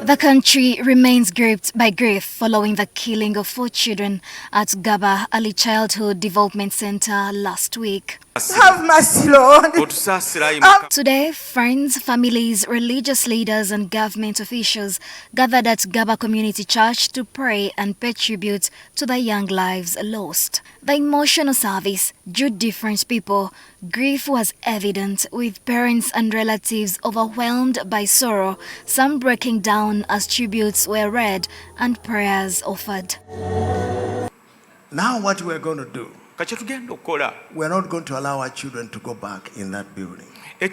The country remains gripped by grief following the killing of 4 children at Ggaba Early Childhood Development Center last week. Have mercy, Lord. Today, friends, families, religious leaders and government officials gathered at Ggaba Community Church to pray and pay tribute to the young lives lost. The emotional service drew different people. Grief was evident, with parents and relatives overwhelmed by sorrow, some breaking down as tributes were read and prayers offered. Now what we're going to do, we're not going to allow our children to go back in that building. In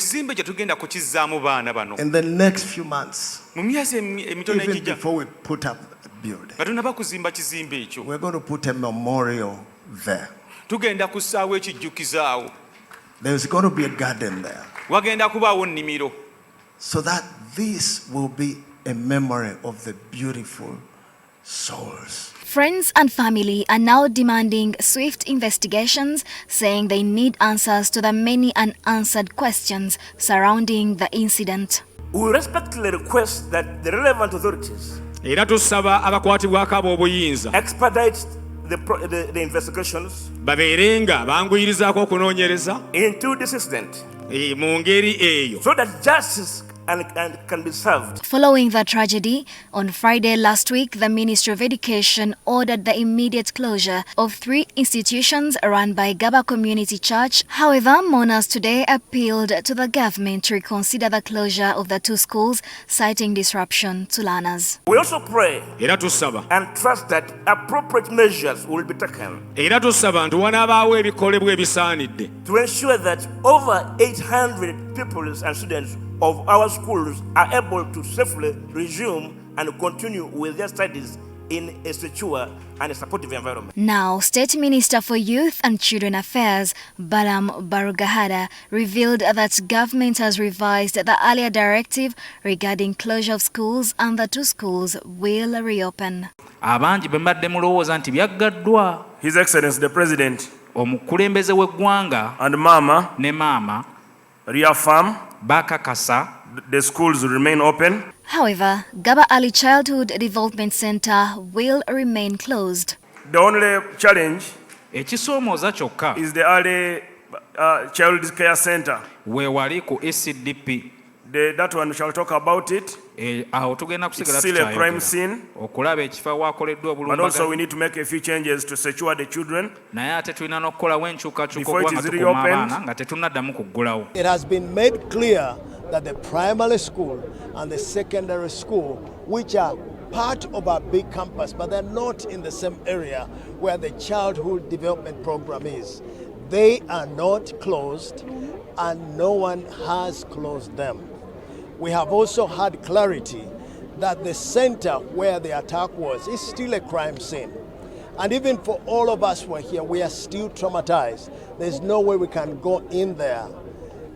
the next few months, even before we put up a building, we're going to put a memorial there. There's going to be a garden there, so that this will be a memory of the beautiful souls. Friends and family are now demanding swift investigations, saying they need answers to the many unanswered questions surrounding the incident. We respectfully request that the relevant authorities expedite the investigations into this incident, so that justice and can be served. Following the tragedy, on Friday last week, the Ministry of Education ordered the immediate closure of 3 institutions run by Ggaba Community Church. However, mourners today appealed to the government to reconsider the closure of the 2 schools, citing disruption to learners. We also pray and trust that appropriate measures will be taken to ensure that over 800 pupils and students of our schools are able to safely resume and continue with their studies in a secure and a supportive environment. Now, State Minister for Youth and Children Affairs, Balaam Barugahada, revealed that government has revised the earlier directive regarding closure of schools and the 2 schools will reopen. His Excellency the President and Mama reaffirm the schools will remain open. However, Ggaba Early Childhood Development Center will remain closed. The only challenge is the early child care center. That one we shall talk about it. It's still a crime scene. But also we need to make a few changes to secure the children before it is reopened. It has been made clear that the primary school and the secondary school, which are part of our big campus, but they're not in the same area where the childhood development program is, they are not closed and no one has closed them. We have also had clarity that the center where the attack was is still a crime scene. And even for all of us who are here, we are still traumatized. There's no way we can go in there.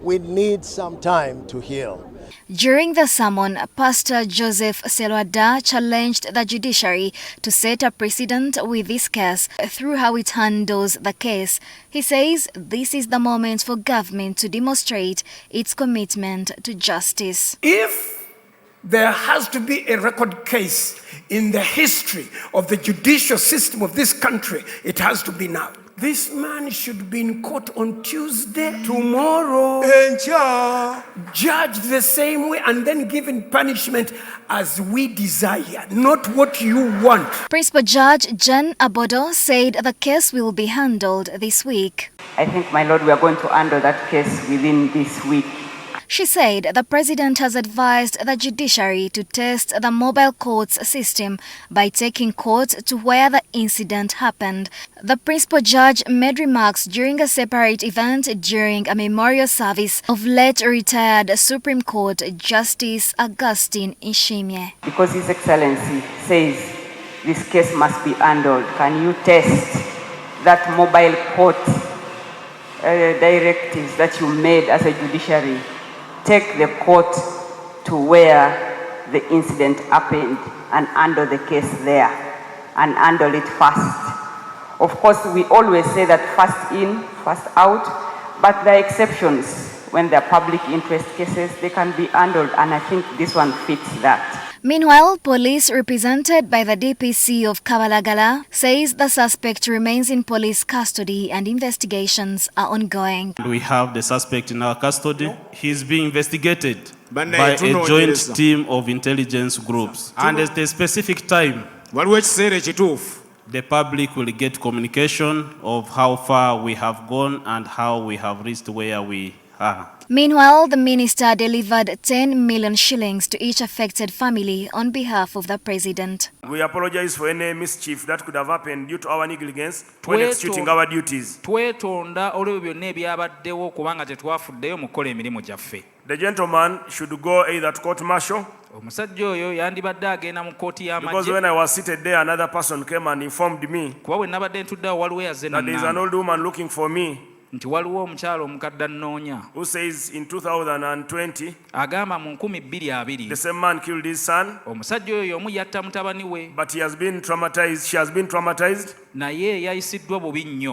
We need some time to heal. During the sermon, Pastor Joseph Selwada challenged the judiciary to set a precedent with this case through how it handles the case. He says this is the moment for government to demonstrate its commitment to justice. If there has to be a record case in the history of the judicial system of this country, it has to be now. This man should be in court on Tuesday, tomorrow, judged the same way and then given punishment as we desire, not what you want. Principal Judge Jane Abodo said the case will be handled this week. I think, my Lord, we are going to handle that case within this week. She said the president has advised the judiciary to test the mobile courts system by taking court to where the incident happened. The principal judge made remarks during a separate event during a memorial service of late retired Supreme Court Justice Augustine Nshimye. Because His Excellency says this case must be handled, can you test that mobile court directives that you made as a judiciary? Take the court to where the incident happened and handle the case there and handle it fast. Of course, we always say that fast in, fast out, but there are exceptions. When there are public interest cases, they can be handled, and I think this one fits that. Meanwhile, police represented by the DPC of Kabalagala says the suspect remains in police custody and investigations are ongoing. We have the suspect in our custody. He is being investigated by a joint team of intelligence groups. And at a specific time, the public will get communication of how far we have gone and how we have reached where we are. Meanwhile, the minister delivered 10 million shillings to each affected family on behalf of the president. We apologize for any mischief that could have happened due to our negligence when executing our duties. The gentleman should go either to court martial, because when I was seated there, another person came and informed me that there is an old woman looking for me, who says in 2020 the same man killed his son, but he has been traumatized, she has been traumatized.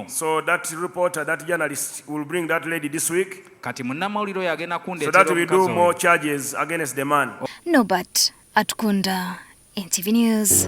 So that reporter, that journalist will bring that lady this week, so that we do more charges against the man. Nobat Atkunda, NTV News.